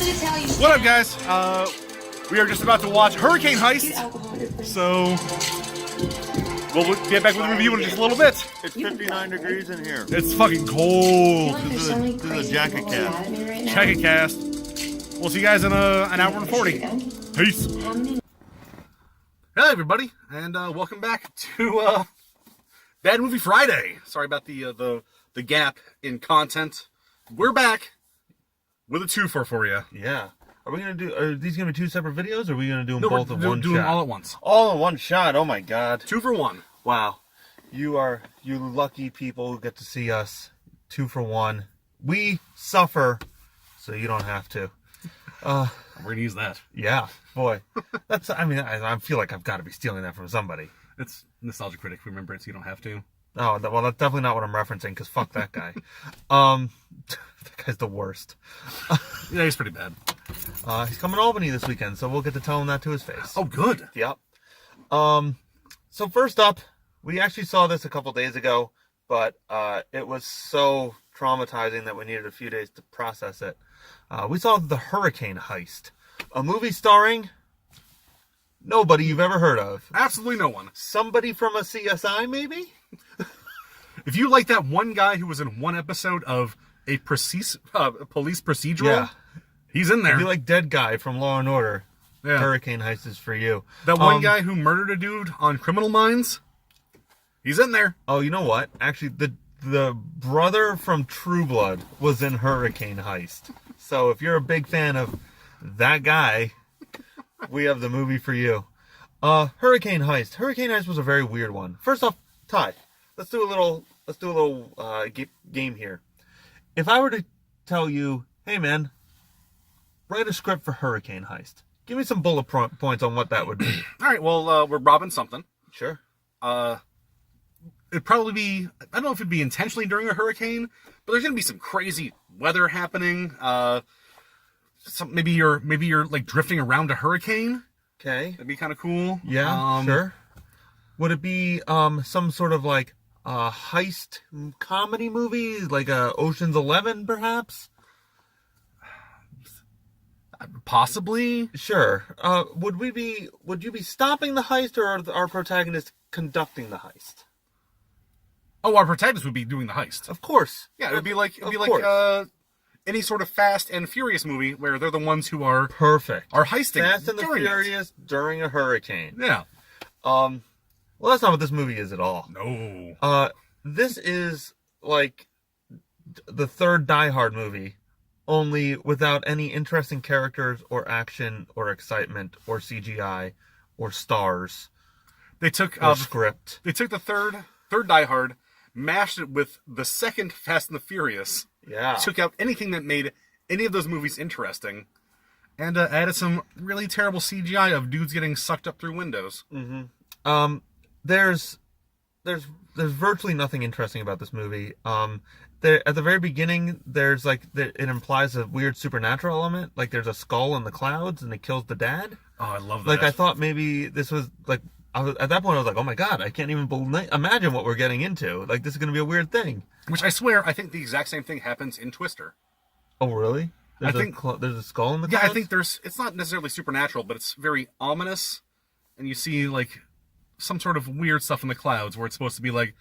What up, guys? We are just about to watch Hurricane Heist, so we'll get back with the review in just a little bit. It's 59 degrees in here. It's fucking cold. This is a jacket cast. Jacket cast. We'll see you guys in an hour and 40. Peace. Hello, everybody, and welcome back to Bad Movie Friday. Sorry about the gap in content. We're back with a two-fer for you. Yeah. Are these gonna be two separate videos, or are we gonna do them No, both in one do shot? them all at once. All in one shot. Oh my god. 2 for 1. Wow. You lucky people who get to see us 2 for 1. We suffer, so you don't have to. We're gonna use that. Yeah, boy. I feel like I've got to be stealing that from somebody. It's Nostalgia Critic. Remember it, so you don't have to. Oh, well, that's definitely not what I'm referencing, because fuck that guy. That guy's the worst. Yeah, he's pretty bad. He's coming to Albany this weekend, so we'll get to tell him that to his face. Oh, good. Yep. So first up, we actually saw this a couple days ago, but it was so traumatizing that we needed a few days to process it. We saw The Hurricane Heist, a movie starring nobody you've ever heard of. Absolutely no one. Somebody from a CSI, maybe? If you like that one guy who was in one episode of a police procedural, Yeah. He's in there. If you like Dead Guy from Law and Order, Yeah. Hurricane Heist is for you. That one guy who murdered a dude on Criminal Minds, he's in there. Oh, you know what? Actually, the brother from True Blood was in Hurricane Heist. So if you're a big fan of that guy, we have the movie for you. Hurricane Heist. Hurricane Heist was a very weird one. First off, Ty, let's do a little game here. If I were to tell you, hey man, write a script for Hurricane Heist, give me some bullet points on what that would be. All right, well, we're robbing something. Sure. It'd probably be, I don't know if it'd be intentionally during a hurricane, but there's gonna be some crazy weather happening. Maybe you're like drifting around a hurricane. Okay. That'd be kind of cool. Yeah, sure. Would it be some sort of like heist comedy movie, like Ocean's 11, perhaps? Possibly. Sure. Would you be stopping the heist, or are our protagonist conducting the heist? Oh, our protagonist would be doing the heist. Of course. Yeah, it'd be like course. Any sort of Fast and Furious movie where they're the ones who are Perfect. are heisting. Fast and the during Furious during a hurricane. Yeah. Well, that's not what this movie is at all. No. This is like the third Die Hard movie, only without any interesting characters or action or excitement or CGI or stars. They took or script. They took the third Die Hard, mashed it with the second Fast and the Furious. Yeah. Took out anything that made any of those movies interesting, and added some really terrible CGI of dudes getting sucked up through windows. Mm-hmm. There's virtually nothing interesting about this movie. At the very beginning, it implies a weird supernatural element. Like there's a skull in the clouds and it kills the dad. Oh, I love that. Like I thought maybe this was like, at that point I was like, oh my god, I can't even imagine what we're getting into. Like this is going to be a weird thing. Which I swear, I think the exact same thing happens in Twister. Oh really? There's a skull in the clouds? Yeah, I think it's not necessarily supernatural, but it's very ominous. And you see like some sort of weird stuff in the clouds where it's supposed to be like,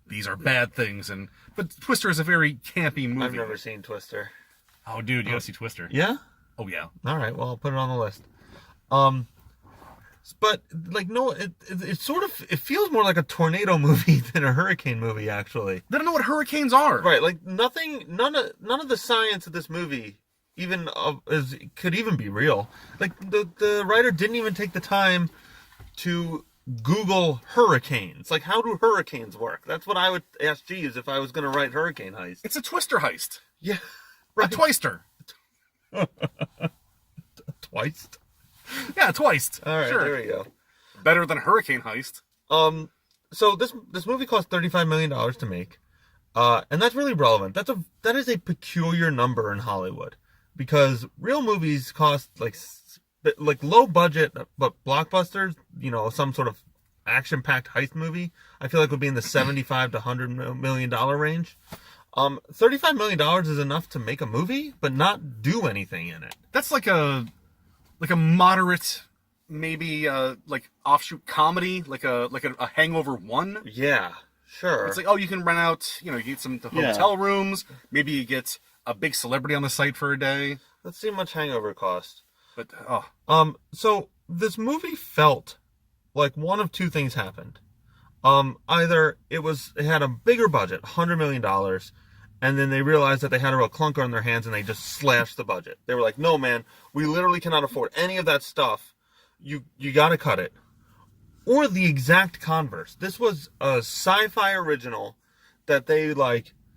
these are bad things. But Twister is a very campy movie. I've never seen Twister. Oh, dude, you gotta see Twister. Yeah? Oh, yeah. All right, well, I'll put it on the list. But like, no, it feels more like a tornado movie than a hurricane movie, actually. They don't know what hurricanes are. Right, like none of the science of this movie could even be real. Like the writer didn't even take the time to Google hurricanes. Like, how do hurricanes work? That's what I would ask Jeeves if I was going to write Hurricane Heist. It's a Twister heist. Yeah, right. A twister. Twice? Yeah, twice. All right, sure. There we go. Better than Hurricane Heist. So this movie cost $35 million to make, and that's really relevant. That is a peculiar number in Hollywood, because real movies cost like low budget but blockbusters. You know, some sort of action-packed heist movie, I feel like would be in the $75 to $100 million range. $35 million is enough to make a movie, but not do anything in it. That's like a moderate, maybe like offshoot comedy, like a Hangover 1. Yeah, sure. It's like, oh, you can rent out, you get some hotel rooms. Maybe you get a big celebrity on the site for a day. Let's see how much Hangover cost. But so this movie felt like one of two things happened. Either it had a bigger budget, $100 million, and then they realized that they had a real clunker on their hands and they just slashed the budget. They were like, no, man, we literally cannot afford any of that stuff. You got to cut it. Or the exact converse. This was a sci-fi original that they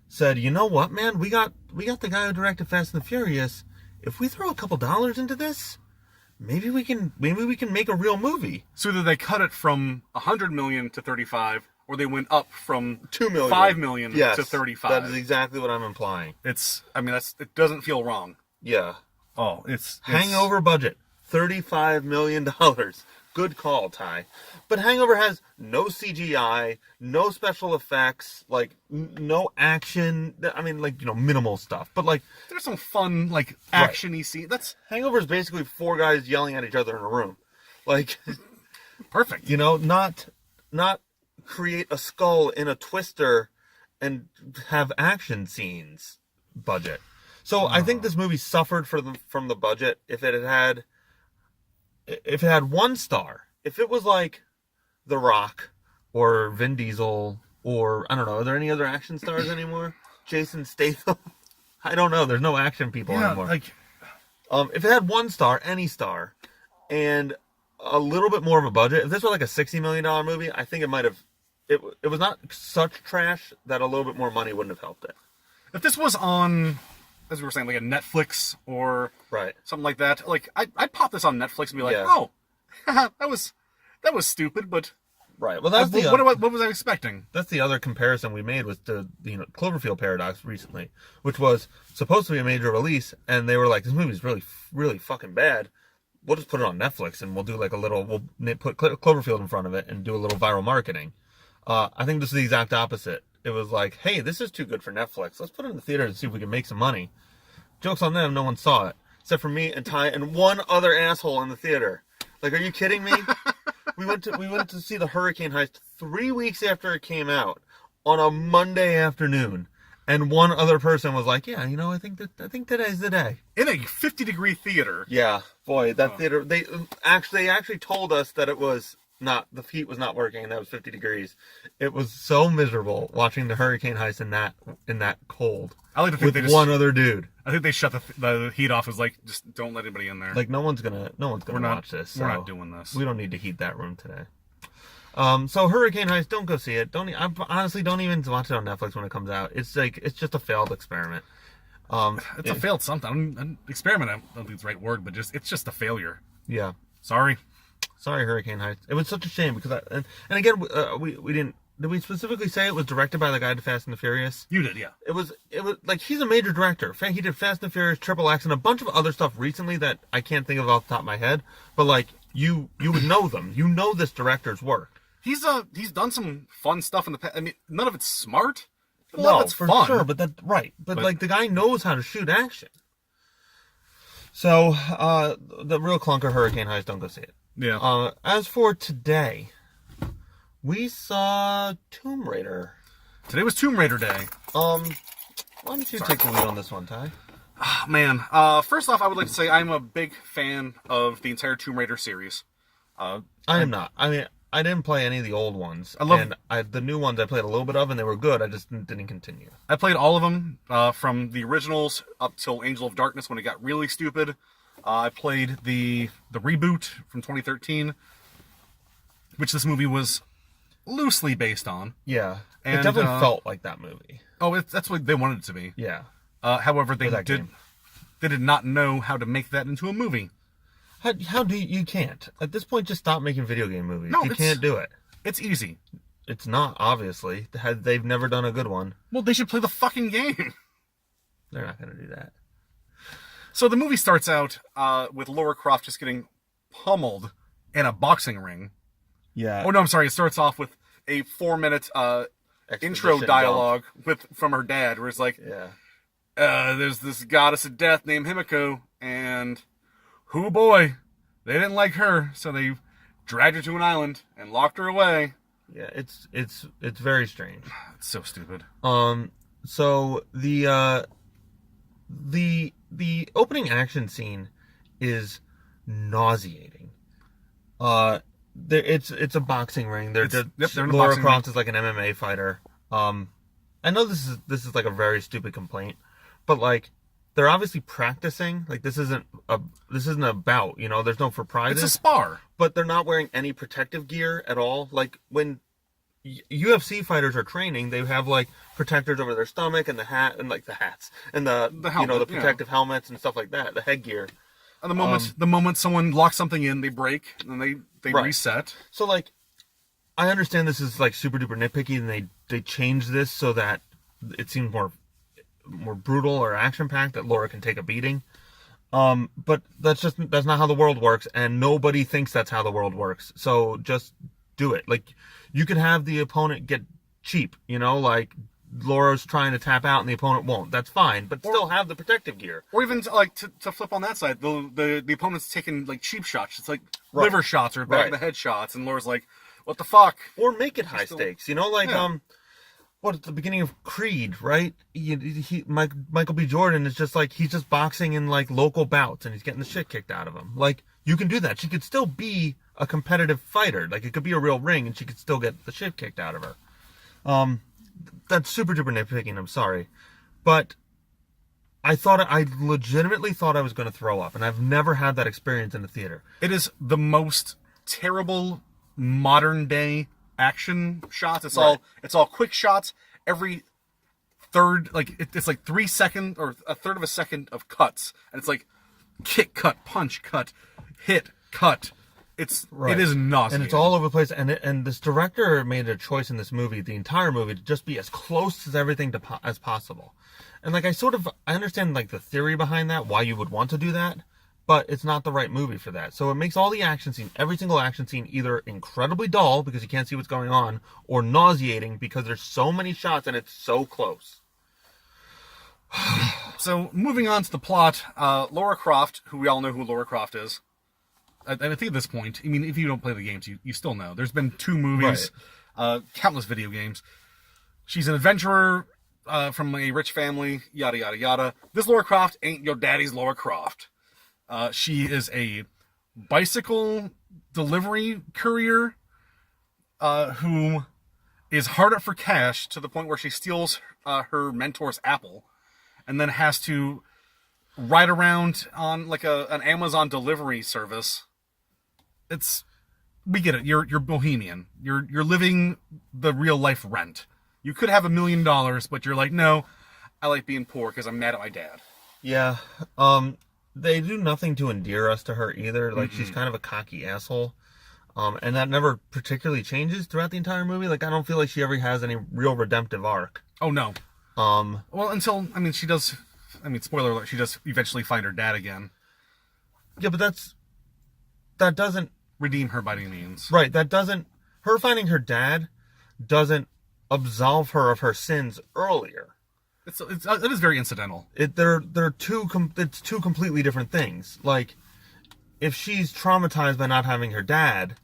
said, you know what, man, we got the guy who directed Fast and the Furious. If we throw a couple dollars into this, maybe we can make a real movie. So either they cut it from 100 million to 35, or they went up from 2 million, 5 million yes, to 35. That is exactly what I'm implying. It doesn't feel wrong. Yeah. Oh, it's Hangover budget, $35 million. Good call, Ty. But Hangover has no CGI, no special effects, no action. I mean, minimal stuff. But there's some fun, action-y scene. Hangover is basically four guys yelling at each other in a room. Perfect. Not create a skull in a twister and have action scenes budget. So I think this movie suffered from the budget. If it had 1 star, if it was like The Rock or Vin Diesel or, I don't know, are there any other action stars anymore? Jason Statham? I don't know. There's no action people anymore. If it had 1 star, any star, and a little bit more of a budget, if this was like a $60 million movie, I think it might have, it was not such trash that a little bit more money wouldn't have helped it. If this was on, as we were saying, like a Netflix or something like that, I'd pop this on Netflix and be like, oh, that was stupid, but right. Well, that's what was I expecting? That's the other comparison we made with the Cloverfield paradox recently, which was supposed to be a major release, and they were like, this movie's really, really fucking bad. We'll just put it on Netflix and we'll do we'll put Cloverfield in front of it and do a little viral marketing. I think this is the exact opposite. It was like, hey, this is too good for Netflix. Let's put it in the theater and see if we can make some money. Joke's on them, no one saw it. Except for me and Ty and one other asshole in the theater. Are you kidding me? We went to see the Hurricane Heist 3 weeks after it came out on a Monday afternoon. And one other person was like, yeah, I think today's the day. In a 50-degree theater. Yeah, boy, that theater, they actually told us that it was not, the heat was not working and that was 50 degrees. It was so miserable watching the Hurricane Heist in that cold. I like to think with one other dude. I think they shut the heat off. As just don't let anybody in there. No one's gonna watch this. We're not doing this. We don't need to heat that room today. So Hurricane Heist, don't go see it. I honestly don't even watch it on Netflix when it comes out. It's just a failed experiment. It's a failed something. Experiment, I don't think it's the right word, but it's just a failure. Yeah. Sorry, Hurricane Heist. It was such a shame because and again we didn't. Did we specifically say it was directed by the guy to Fast and the Furious? You did, yeah. It was he's a major director. He did Fast and the Furious, Triple X, and a bunch of other stuff recently that I can't think of off the top of my head. But you would know them. You know this director's work. He's done some fun stuff in the past. I mean, none of it's smart. No, for fun. Sure, but that's right. But the guy knows how to shoot action. So the real clunker Hurricane Heist, don't go see it. Yeah. As for today, we saw Tomb Raider. Today was Tomb Raider Day. Why don't you take the lead on this one, Ty? Oh, man. First off, I would like to say I'm a big fan of the entire Tomb Raider series. I am not. I mean, I didn't play any of the old ones. The new ones I played a little bit of, and they were good. I just didn't continue. I played all of them, from the originals up till Angel of Darkness when it got really stupid. I played the reboot from 2013, which this movie was loosely based on. Yeah, and it definitely felt like that movie. Oh, that's what they wanted it to be. Yeah. However, they did not know how to make that into a movie. How do you can't at this point just stop making video game movies? No, you can't do it. It's easy. It's not, obviously. They've never done a good one. Well, they should play the fucking game. They're not going to do that. So the movie starts out with Lara Croft just getting pummeled in a boxing ring. Yeah. Oh, no, I'm sorry. It starts off with a 4-minute intro dialogue from her dad, where it's like, there's this goddess of death named Himiko, and hoo boy, they didn't like her, so they dragged her to an island and locked her away. Yeah, it's very strange. It's so stupid. So the opening action scene is nauseating. It's a boxing ring. They're in Laura Croft is like an MMA fighter. I know this is like a very stupid complaint, but like they're obviously practicing. Like this isn't a bout, you know. There's no for prizes. It's a spar. But they're not wearing any protective gear at all. Like when UFC fighters are training, they have like protectors over their stomach and the hat and like the hats and the helmet, you know, the protective helmets and stuff like that, the headgear. And the moment someone locks something in, they break and they reset. So like, I understand this is like super duper nitpicky, and they changed this so that it seems more brutal or action packed, that Laura can take a beating. But that's not how the world works, and nobody thinks that's how the world works. So just do it. Like, you could have the opponent get cheap, you know, like Laura's trying to tap out and the opponent won't. That's fine, but still have the protective gear. Or even like to flip on that side, the opponent's taking like cheap shots. It's like liver shots or back of the head shots, and Laura's like, "What the fuck?" Or make it high stakes, you know, like what at the beginning of Creed, right? Michael B. Jordan is just like, he's just boxing in like local bouts and he's getting the shit kicked out of him. Like, you can do that. She could still be a competitive fighter. Like, it could be a real ring and she could still get the shit kicked out of her. That's super duper nitpicking, I'm sorry. But I legitimately thought I was going to throw up, and I've never had that experience in the theater. It is the most terrible modern day action shots. It's all quick shots. Every third, like it's like 3 seconds or a third of a second of cuts, and it's like kick, cut, punch, cut, hit, cut. It is nauseating. And it's all over the place. And this director made a choice in this movie, the entire movie, to just be as close as everything as possible. And like, I understand like the theory behind that, why you would want to do that, but it's not the right movie for that. So it makes all the action scene, every single action scene, either incredibly dull because you can't see what's going on, or nauseating because there's so many shots and it's so close. So moving on to the plot, Laura Croft, who we all know who Laura Croft is. And I think at this point, I mean, if you don't play the games, you still know. There's been 2 movies, countless video games. She's an adventurer from a rich family, yada, yada, yada. This Laura Croft ain't your daddy's Laura Croft. She is a bicycle delivery courier who is hard up for cash to the point where she steals her mentor's apple and then has to ride around on like an Amazon delivery service. We get it. You're bohemian. You're living the real life rent. You could have $1 million, but you're like, no, I like being poor because I'm mad at my dad. Yeah. They do nothing to endear us to her either. Like, she's kind of a cocky asshole. And that never particularly changes throughout the entire movie. Like, I don't feel like she ever has any real redemptive arc. Oh, no. Well, until, I mean, spoiler alert, she does eventually find her dad again. Yeah, but that doesn't redeem her by any means. Right, her finding her dad doesn't absolve her of her sins earlier. It is very incidental. It's two completely different things. Like, if she's traumatized by not having her dad,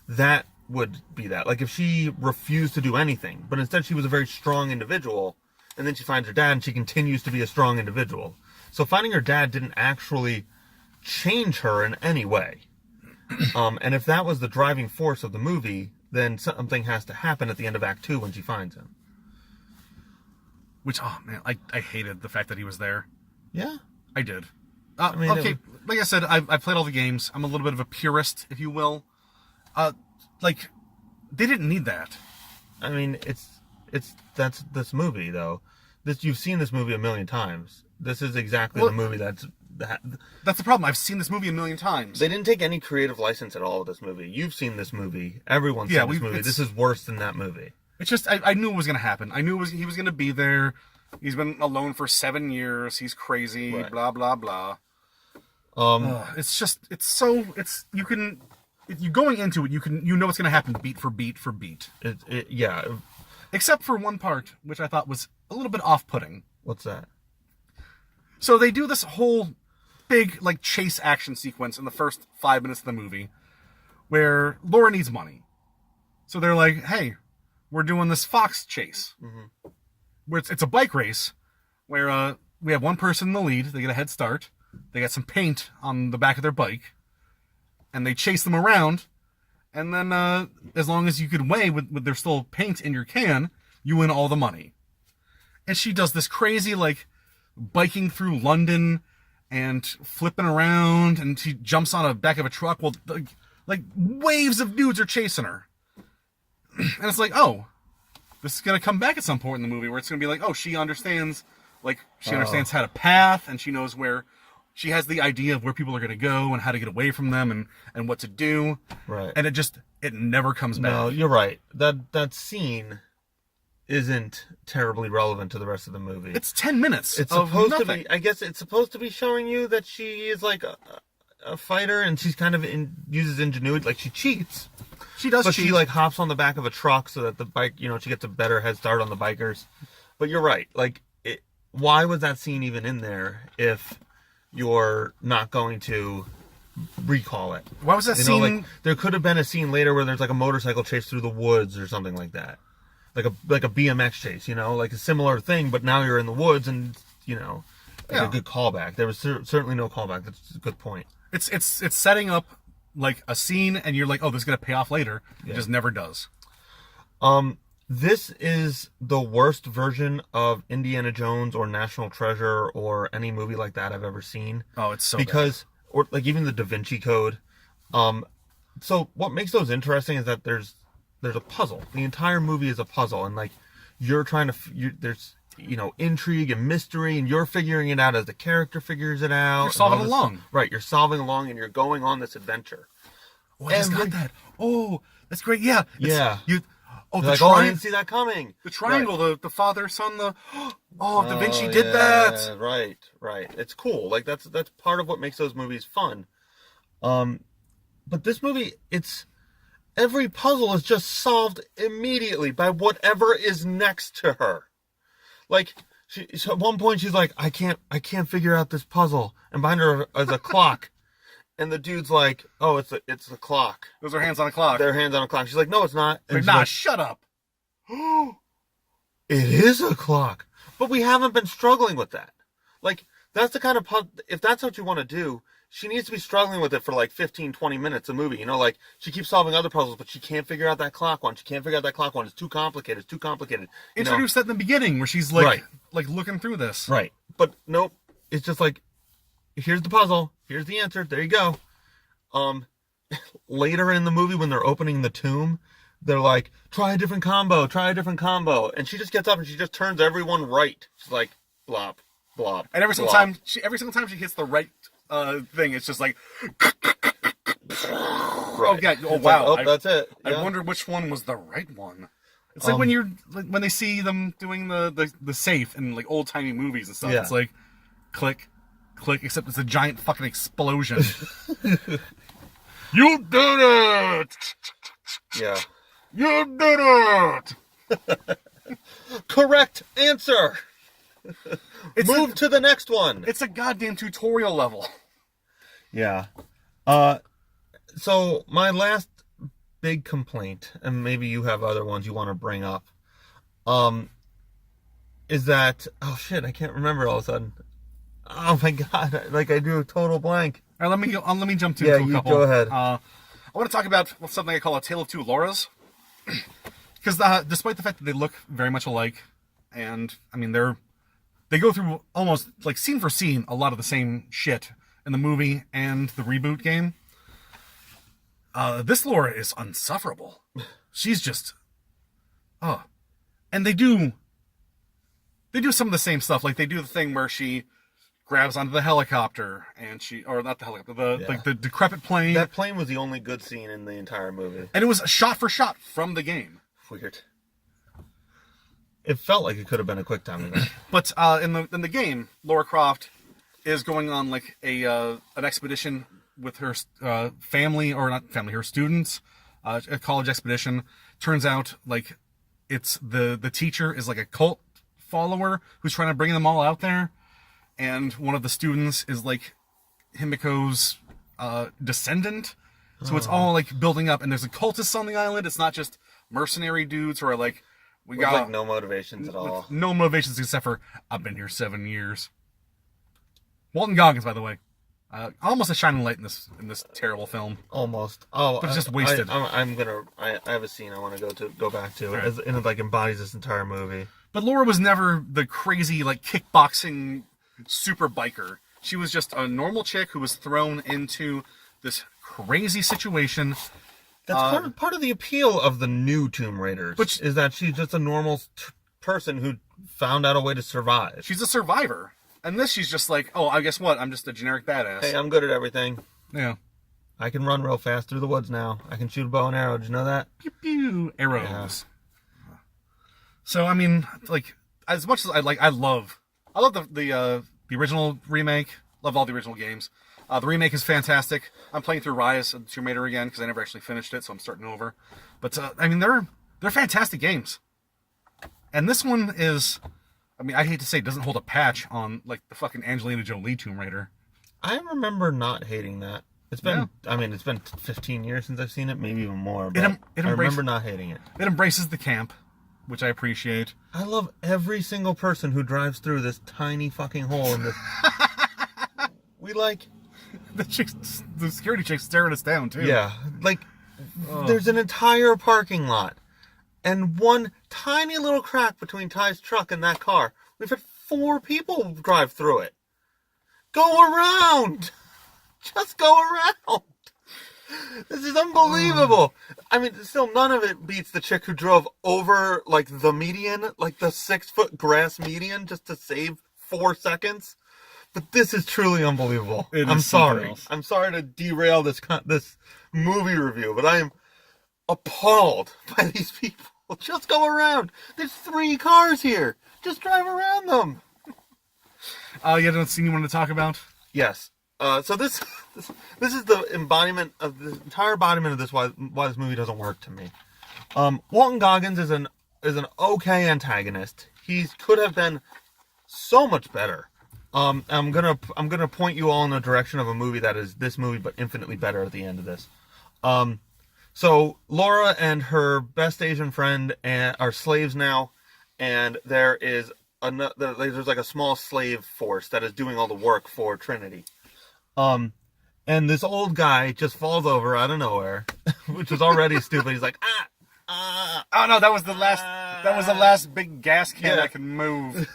that would be that. Like, if she refused to do anything, but instead she was a very strong individual, and then she finds her dad and she continues to be a strong individual. So finding her dad didn't actually change her in any way. And if that was the driving force of the movie, then something has to happen at the end of Act 2 when she finds him. Which, oh man, I hated the fact that he was there. Yeah? I did. Like I said, I played all the games. I'm a little bit of a purist, if you will. They didn't need that. I mean, that's this movie, though. You've seen this movie 1 million times. This is exactly the movie that's the problem. I've seen this movie 1 million times. They didn't take any creative license at all with this movie. You've seen this movie. Everyone's seen this movie. This is worse than that movie. It's just, I knew it was going to happen. I knew he was going to be there. He's been alone for 7 years. He's crazy. Right. Blah, blah, blah. You going into it, you know what's going to happen beat for beat for beat. Yeah. Except for one part, which I thought was a little bit off-putting. What's that? So they do this whole big, like, chase action sequence in the first 5 minutes of the movie where Laura needs money. So they're like, hey, we're doing this fox chase. Mm-hmm. Where it's a bike race where we have one person in the lead. They get a head start. They got some paint on the back of their bike. And they chase them around. And then as long as you could weigh with there's still paint in your can, you win all the money. And she does this crazy, like, biking through London and flipping around, and she jumps on the back of a truck. Well, like waves of dudes are chasing her. And it's like, oh, this is going to come back at some point in the movie where it's going to be like, oh, she understands, understands how to path, and she knows where, she has the idea of where people are going to go and how to get away from them and what to do. Right. And it never comes back. No, you're right. That scene isn't terribly relevant to the rest of the movie. It's 10 minutes. It's supposed to be. I guess it's supposed to be showing you that she is like a fighter, and she's kind of uses ingenuity. Like, she cheats. She does, but cheat. She like hops on the back of a truck so that the bike, she gets a better head start on the bikers. But you're right. Like, why was that scene even in there if you're not going to recall it? Why was that scene? Like, there could have been a scene later where there's like a motorcycle chase through the woods or something like that. Like a BMX chase, like a similar thing, but now you're in the woods and, a good callback. There was certainly no callback. That's a good point. It's setting up like a scene and you're like, oh, this is going to pay off later. It just never does. This is the worst version of Indiana Jones or National Treasure or any movie like that I've ever seen. Oh, it's so bad. Or like even the Da Vinci Code. So what makes those interesting is that there's a puzzle. The entire movie is a puzzle, and like you're trying to there's intrigue and mystery, and you're figuring it out as the character figures it out. You're solving along. Right, you're solving along, and you're going on this adventure. Oh, I just got that. Oh, that's great. Yeah. Yeah. The like, triangle. I didn't see that coming. The triangle, right. the father, son, Da Vinci did that. Right. It's cool. Like that's part of what makes those movies fun. But this movie, every puzzle is just solved immediately by whatever is next to her. Like, at one point she's like, I can't figure out this puzzle, and behind her is a clock, and the dude's like, oh, it's a clock. Those are hands on a clock. They're hands on a clock. She's like, no, it's not. And nah, like, shut up. It is a clock, but we haven't been struggling with that. Like, that's the kind of puzzle. If that's what you want to do, she needs to be struggling with it for like 15, 20 minutes a movie. Like, she keeps solving other puzzles, but she can't figure out that clock one. She can't figure out that clock one. It's too complicated. Introduce that in the beginning where she's like, like looking through this. Right. But nope. It's just like, here's the puzzle. Here's the answer. There you go. Later in the movie when they're opening the tomb, they're like, try a different combo. And she just gets up and she just turns everyone right. She's like, blop, blop. And every single time she hits the right thing, it's just like, oh yeah, oh wow, like, that's it. Yeah. I wonder which one was the right one. It's like when they see them doing the safe in like old timey movies and stuff. Yeah. It's like click, except it's a giant fucking explosion. You did it! Yeah. You did it! Correct answer. Move to the next one. It's a goddamn tutorial level. Yeah. So my last big complaint, and maybe you have other ones you want to bring up, is that, oh shit, I can't remember all of a sudden. Oh my god, like I drew a total blank. All right, let me jump to a couple. Go ahead. I want to talk about something I call a tale of two Lauras. Because despite the fact that they look very much alike, and I mean they go through almost like scene for scene a lot of the same shit in the movie and the reboot game. This Laura is insufferable. She's just, and they do some of the same stuff. Like they do the thing where she grabs onto the helicopter and not the helicopter, like the decrepit plane. That plane was the only good scene in the entire movie. And it was shot for shot from the game. Weird. It felt like it could have been a quick time event. But in the game, Lara Croft is going on like an expedition with her family, or not family, her students, a college expedition. Turns out like it's the teacher is like a cult follower who's trying to bring them all out there, and one of the students is like Himiko's descendant. So it's all like building up, and there's a cultist on the island. It's not just mercenary dudes who are like, we got like no motivations at all. No motivations except for I've been here 7 years. Walton Goggins, by the way, almost a shining light in this terrible film. Almost. Oh, but it's just wasted. I have a scene I want to go back to, right. And it like embodies this entire movie. But Laura was never the crazy like kickboxing super biker. She was just a normal chick who was thrown into this crazy situation. That's part of the appeal of the new Tomb Raiders, which is that she's just a normal person who found out a way to survive. She's a survivor. And this, she's just like, oh, I guess what? I'm just a generic badass. Hey, I'm good at everything. Yeah. I can run real fast through the woods now. I can shoot a bow and arrow. Did you know that? Pew, pew. Arrows. Yeah. So, I mean, like, as much as I love the original remake. Love all the original games. The remake is fantastic. I'm playing through Rise of the Tomb Raider again because I never actually finished it, so I'm starting over. But I mean, they're fantastic games. And this one is, I mean, I hate to say it doesn't hold a patch on like the fucking Angelina Jolie Tomb Raider. I remember not hating that. It's been, I mean, it's been 15 years since I've seen it, maybe even more. But I remember not hating it. It embraces the camp, which I appreciate. I love every single person who drives through this tiny fucking hole in this. We like the security chick's staring us down too. Yeah, like there's an entire parking lot and one tiny little crack between Ty's truck and that car. We've had 4 people drive through it. Go around. Just go around. This is unbelievable. I mean, still none of it beats the chick who drove over like the median, like the 6-foot grass median, just to save 4 seconds. But this is truly unbelievable. I'm sorry. I'm sorry to derail this movie review, but I am appalled by these people. Just go around. There's 3 cars here. Just drive around them. You have a scene you want to talk about? Yes. So this is the embodiment of the entire embodiment of this why this movie doesn't work to me. Walton Goggins is an okay antagonist. He could have been so much better. I'm gonna point you all in the direction of a movie that is this movie, but infinitely better at the end of this. So Laura and her best Asian friend are slaves now, and there's like a small slave force that is doing all the work for Trinity. And this old guy just falls over out of nowhere, which was already stupid. He's like, oh no, that was the last big gas can I can move.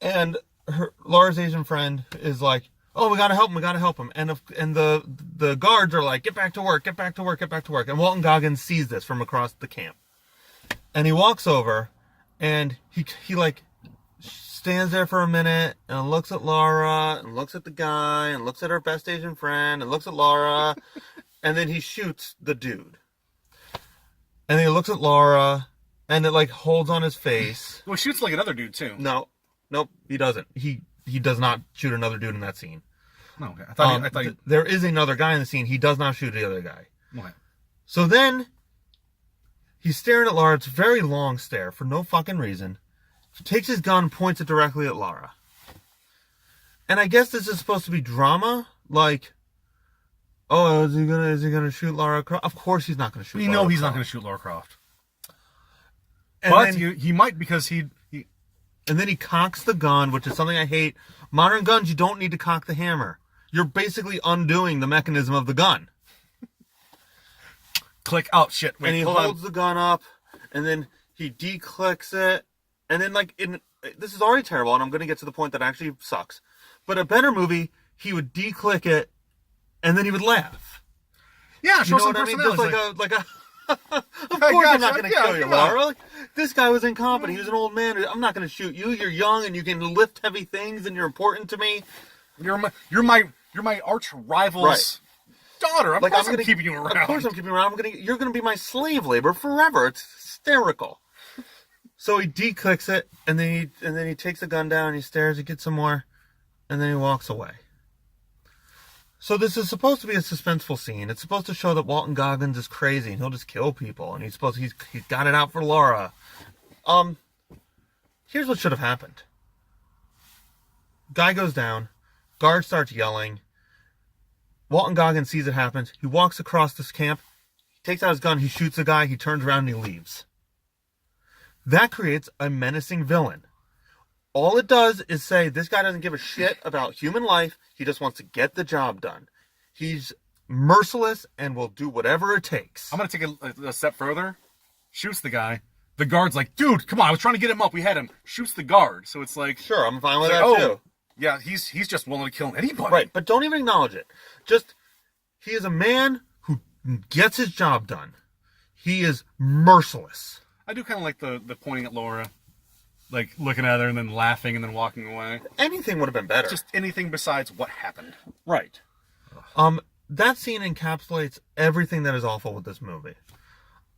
And Laura's Asian friend is like, oh, we gotta help him. And the guards are like, get back to work. And Walton Goggins sees this from across the camp. And he walks over, and he like stands there for a minute and looks at Laura and looks at the guy and looks at her best Asian friend and looks at Laura, and then he shoots the dude. And then he looks at Laura, and it like holds on his face. Well, he shoots like another dude too. Nope, he doesn't. He does not shoot another dude in that scene. No, okay. I thought there is another guy in the scene. He does not shoot the other guy. Okay. So then he's staring at Laura. It's a very long stare for no fucking reason. He takes his gun, points it directly at Laura. And I guess this is supposed to be drama, like, oh, is he gonna shoot Lara Croft? Of course he's not gonna shoot. We know he's not gonna shoot Lara Croft. But he might, because he. And then he cocks the gun, which is something I hate. Modern guns, you don't need to cock the hammer. You're basically undoing the mechanism of the gun. Click. Oh, shit. Wait, and he holds the gun up, and then he declicks it. And then, this is already terrible, and I'm going to get to the point that actually sucks. But a better movie, he would declick it, and then he would laugh. Yeah, show some personality. Just like a of course I'm not going to kill you, Laura. Like, this guy was incompetent. He was an old man. I'm not going to shoot you. You're young and you can lift heavy things and you're important to me. You're my arch rival's daughter. Of course I'm keeping you around. Of course I'm keeping you around. You're going to be my slave labor forever. It's hysterical. So he declicks it, and then he takes the gun down, and he stares, he gets some more, and then he walks away. So this is supposed to be a suspenseful scene. It's supposed to show that Walton Goggins is crazy and he'll just kill people. And he's got it out for Laura. Here's what should have happened. Guy goes down. Guard starts yelling. Walton Goggins sees it happens. He walks across this camp. He takes out his gun. He shoots the guy. He turns around and he leaves. That creates a menacing villain. All it does is say this guy doesn't give a shit about human life. He just wants to get the job done. He's merciless and will do whatever it takes. I'm going to take a step further. Shoots the guy. The guard's like, dude, come on. I was trying to get him up. We had him. Shoots the guard. So it's like... Sure, I'm fine with that too. Yeah, he's just willing to kill anybody. Right, but don't even acknowledge it. Just, he is a man who gets his job done. He is merciless. I do kind of like the pointing at Laura. Like, looking at her and then laughing and then walking away. Anything would have been better. Just anything besides what happened. Right. That scene encapsulates everything that is awful with this movie.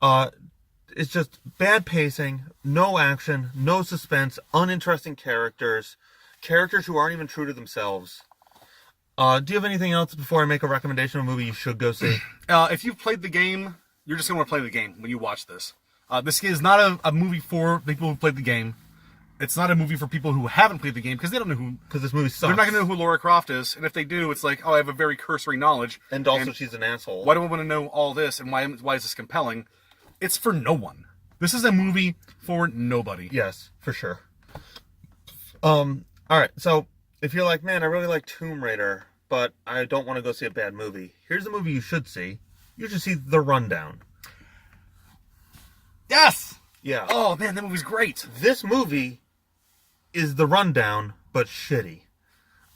It's just bad pacing, no action, no suspense, uninteresting characters who aren't even true to themselves. Do you have anything else before I make a recommendation of a movie you should go see? If you've played the game, you're just going to play the game when you watch this. This is not a movie for people who played the game. It's not a movie for people who haven't played the game because they don't know who... Because this movie sucks. They're not going to know who Lara Croft is. And if they do, it's like, oh, I have a very cursory knowledge. And also she's an asshole. Why do I want to know all this? And why is this compelling? It's for no one. This is a movie for nobody. Yes, for sure. All right, so if you're like, man, I really like Tomb Raider, but I don't want to go see a bad movie. Here's a movie you should see. You should see The Rundown. Yes! Yeah. Oh, man, that movie's great. This movie is The Rundown, but shitty.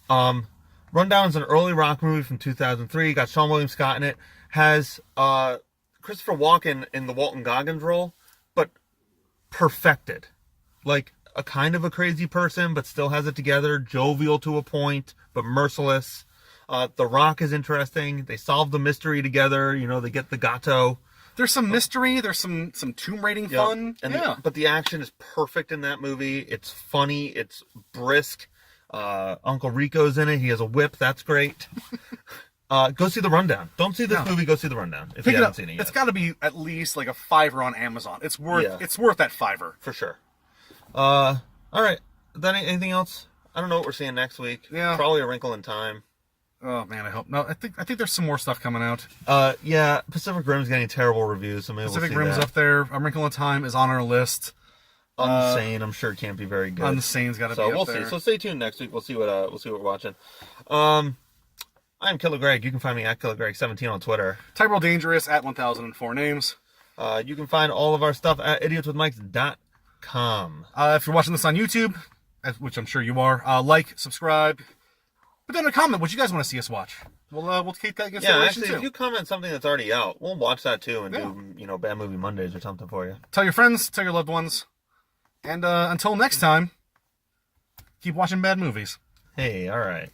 Rundown is an early rock movie from 2003. Got Sean William Scott in it. Has Christopher Walken in the Walton Goggins role, but perfected. Like a kind of a crazy person, but still has it together. Jovial to a point, but merciless. The Rock is interesting. They solve the mystery together. You know, they get the gato. There's some mystery. There's some tomb raiding fun. And but the action is perfect in that movie. It's funny. It's brisk. Uncle Rico's in it. He has a whip. That's great. Go see The Rundown. Don't see this movie. Go see The Rundown if you haven't seen it yet. It's got to be at least like a $5 on Amazon. It's worth that $5 for sure. All right. Then anything else? I don't know what we're seeing next week. Yeah, probably A Wrinkle in Time. Oh man, I hope no. I think there's some more stuff coming out. Yeah, Pacific Rim's getting terrible reviews, so maybe Pacific we'll see Rim's that. up there. A Wrinkle in Time is on our list. Unsane, I'm sure can't be very good. Unsane's got to be up we'll there. See. So stay tuned next week. We'll see what we're watching. I'm Killer Greg. You can find me at Killer Greg 17 on Twitter. Tyrell Dangerous at 1004 names. You can find all of our stuff at idiotswithmics.com. If you're watching this on YouTube, which I'm sure you are, like, subscribe. Put down a comment what you guys want to see us watch. We'll take that into consideration too. If you comment something that's already out, we'll watch that too and do Bad Movie Mondays or something for you. Tell your friends, tell your loved ones, and until next time, keep watching bad movies. Hey, all right.